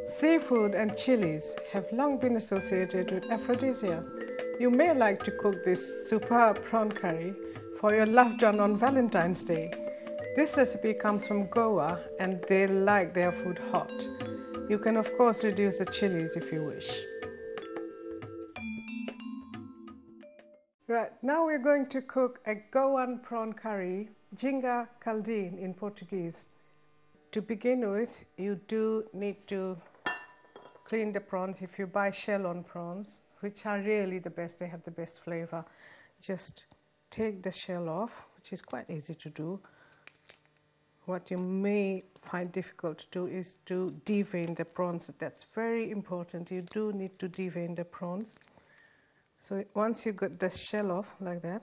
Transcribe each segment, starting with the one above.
Seafood and chilies have long been associated with aphrodisia. You may like to cook this superb prawn curry for your loved one on Valentine's Day. This recipe comes from Goa and they like their food hot. You can of course reduce the chilies if you wish. Right, now we're going to cook a Goan prawn curry, jinga caldine in Portuguese. To begin with, you do need to clean the prawns. If you buy shell-on prawns, which are really the best, they have the best flavor, just take the shell off, which is quite easy to do. What you may find difficult to do is to devein the prawns. That's very important. You do need to devein the prawns. So once you get the shell off like that,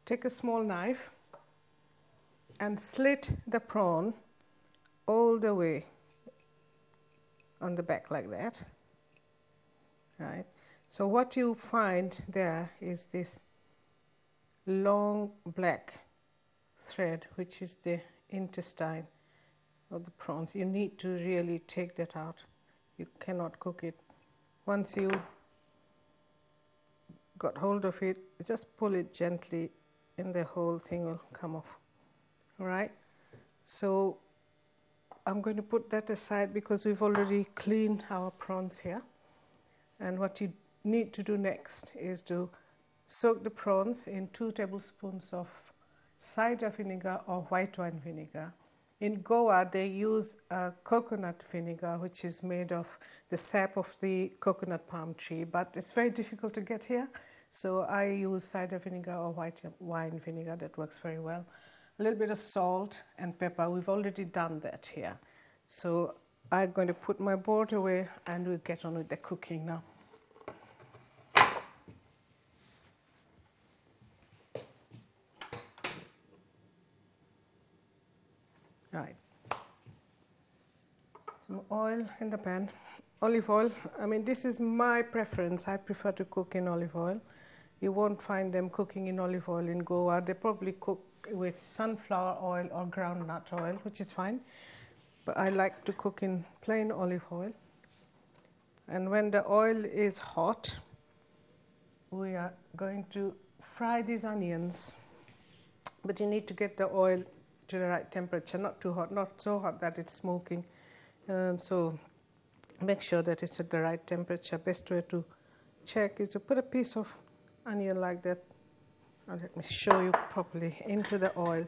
take a small knife and slit the prawn all the way on the back like that. Right. So what you find there is this long black thread, which is the intestine of the prawns. You need to really take that out. You cannot cook it. Once you got hold of it, just pull it gently and the whole thing will come off. All right, so I'm going to put that aside because we've already cleaned our prawns here. And what you need to do next is to soak the prawns in 2 tablespoons of cider vinegar or white wine vinegar. In Goa, they use coconut vinegar, which is made of the sap of the coconut palm tree, but it's very difficult to get here. So I use cider vinegar or white wine vinegar. That works very well. A little bit of salt and pepper. We've already done that here. So I'm going to put my board away and we'll get on with the cooking now. Right. Some oil in the pan. Olive oil. I mean, this is my preference. I prefer to cook in olive oil. You won't find them cooking in olive oil in Goa. They probably cook with sunflower oil or groundnut oil, which is fine. But I like to cook in plain olive oil. And when the oil is hot, we are going to fry these onions. But you need to get the oil to the right temperature, not too hot, not so hot that it's smoking. So make sure that it's at the right temperature. Best way to check is to put a piece of onion like that, and let me show you properly, into the oil.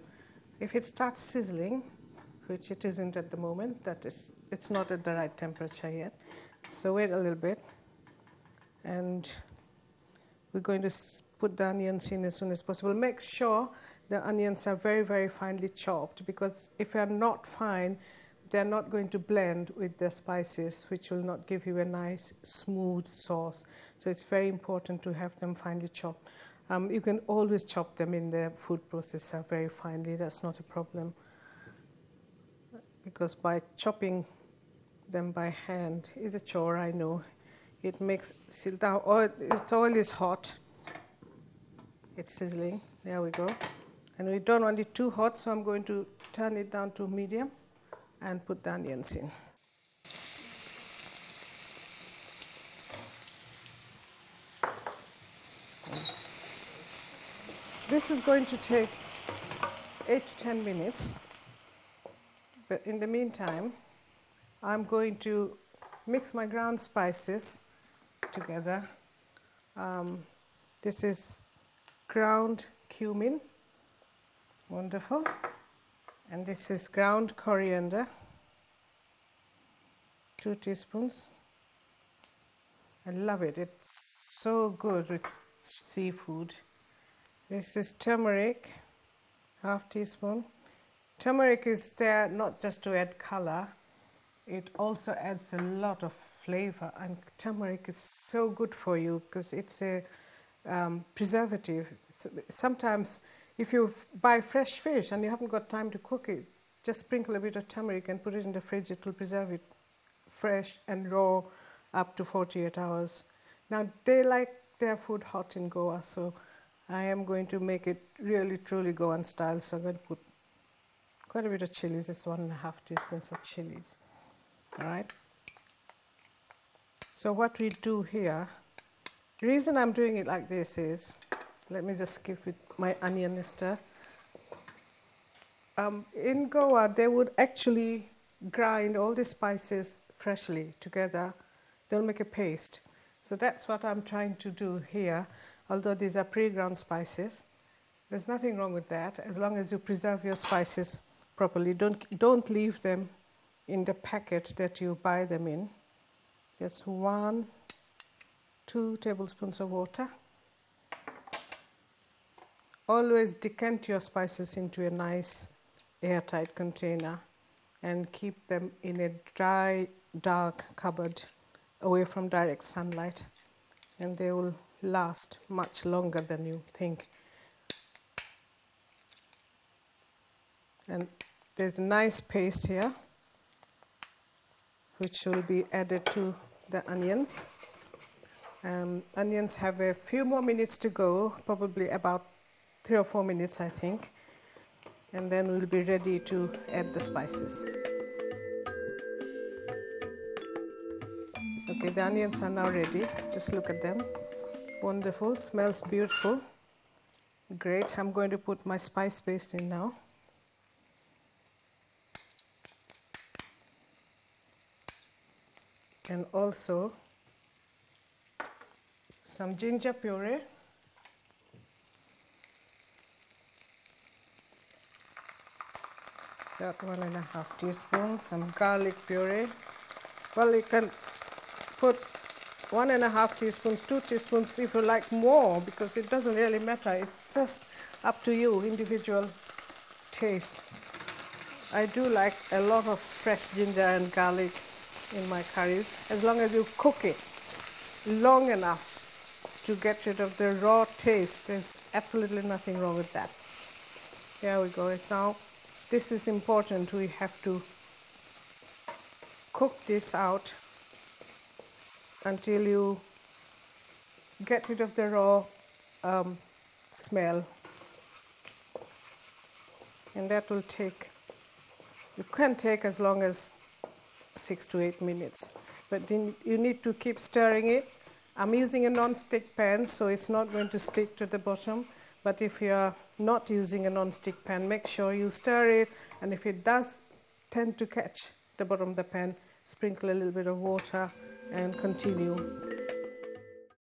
If it starts sizzling, which it isn't at the moment, it's not at the right temperature yet. So wait a little bit, and we're going to put the onions in as soon as possible. Make sure the onions are very, very finely chopped, because if they're not fine, they're not going to blend with the spices, which will not give you a nice smooth sauce. So it's very important to have them finely chopped. You can always chop them in the food processor very finely. That's not a problem, because by chopping them by hand is a chore, I know. It makes, now its oil is hot. It's sizzling. There we go. And we don't want it too hot, so I'm going to turn it down to medium and put the onions in. This is going to take 8 to 10 minutes, but in the meantime, I'm going to mix my ground spices together. This is ground cumin, wonderful, and this is ground coriander, 2 teaspoons. I love it, it's so good with seafood. This is turmeric, ½ teaspoon. Turmeric is there not just to add color, it also adds a lot of flavor, and turmeric is so good for you because it's a preservative. Sometimes if you buy fresh fish and you haven't got time to cook it, just sprinkle a bit of turmeric and put it in the fridge. It will preserve it fresh and raw up to 48 hours. Now, they like their food hot in Goa, so I am going to make it really truly Goan style. So I'm going to put quite a bit of chilies. It's 1.5 teaspoons of chilies. All right. So what we do here, the reason I'm doing it like this is, let me just skip with my onion stir. In Goa, they would actually grind all the spices freshly together. They'll make a paste. So that's what I'm trying to do here, although these are pre-ground spices. There's nothing wrong with that, as long as you preserve your spices properly. Don't leave them in the packet that you buy them in. Just 1-2 tablespoons of water. Always decant your spices into a nice airtight container and keep them in a dry, dark cupboard away from direct sunlight, and they will last much longer than you think. And there's a nice paste here which will be added to the onions. Onions have a few more minutes to go, probably about 3 or 4 minutes, I think, and then we'll be ready to add the spices. Okay, the onions are now ready. Just look at them. Wonderful, smells beautiful. Great. I'm going to put my spice paste in now. And also some ginger puree. About 1.5 teaspoons. Some garlic puree. Well, you can put 1.5 teaspoons, 2 teaspoons if you like more, because it doesn't really matter. It's just up to you, individual taste. I do like a lot of fresh ginger and garlic in my curries, as long as you cook it long enough to get rid of the raw taste. There's absolutely nothing wrong with that. Here we go. It's now, this is important. We have to cook this out until you get rid of the raw smell, and that will take, it can take as long as 6 to 8 minutes, but then you need to keep stirring it. I'm using a non-stick pan, so it's not going to stick to the bottom, but if you're not using a non-stick pan, make sure you stir it, and if it does tend to catch the bottom of the pan, sprinkle a little bit of water and continue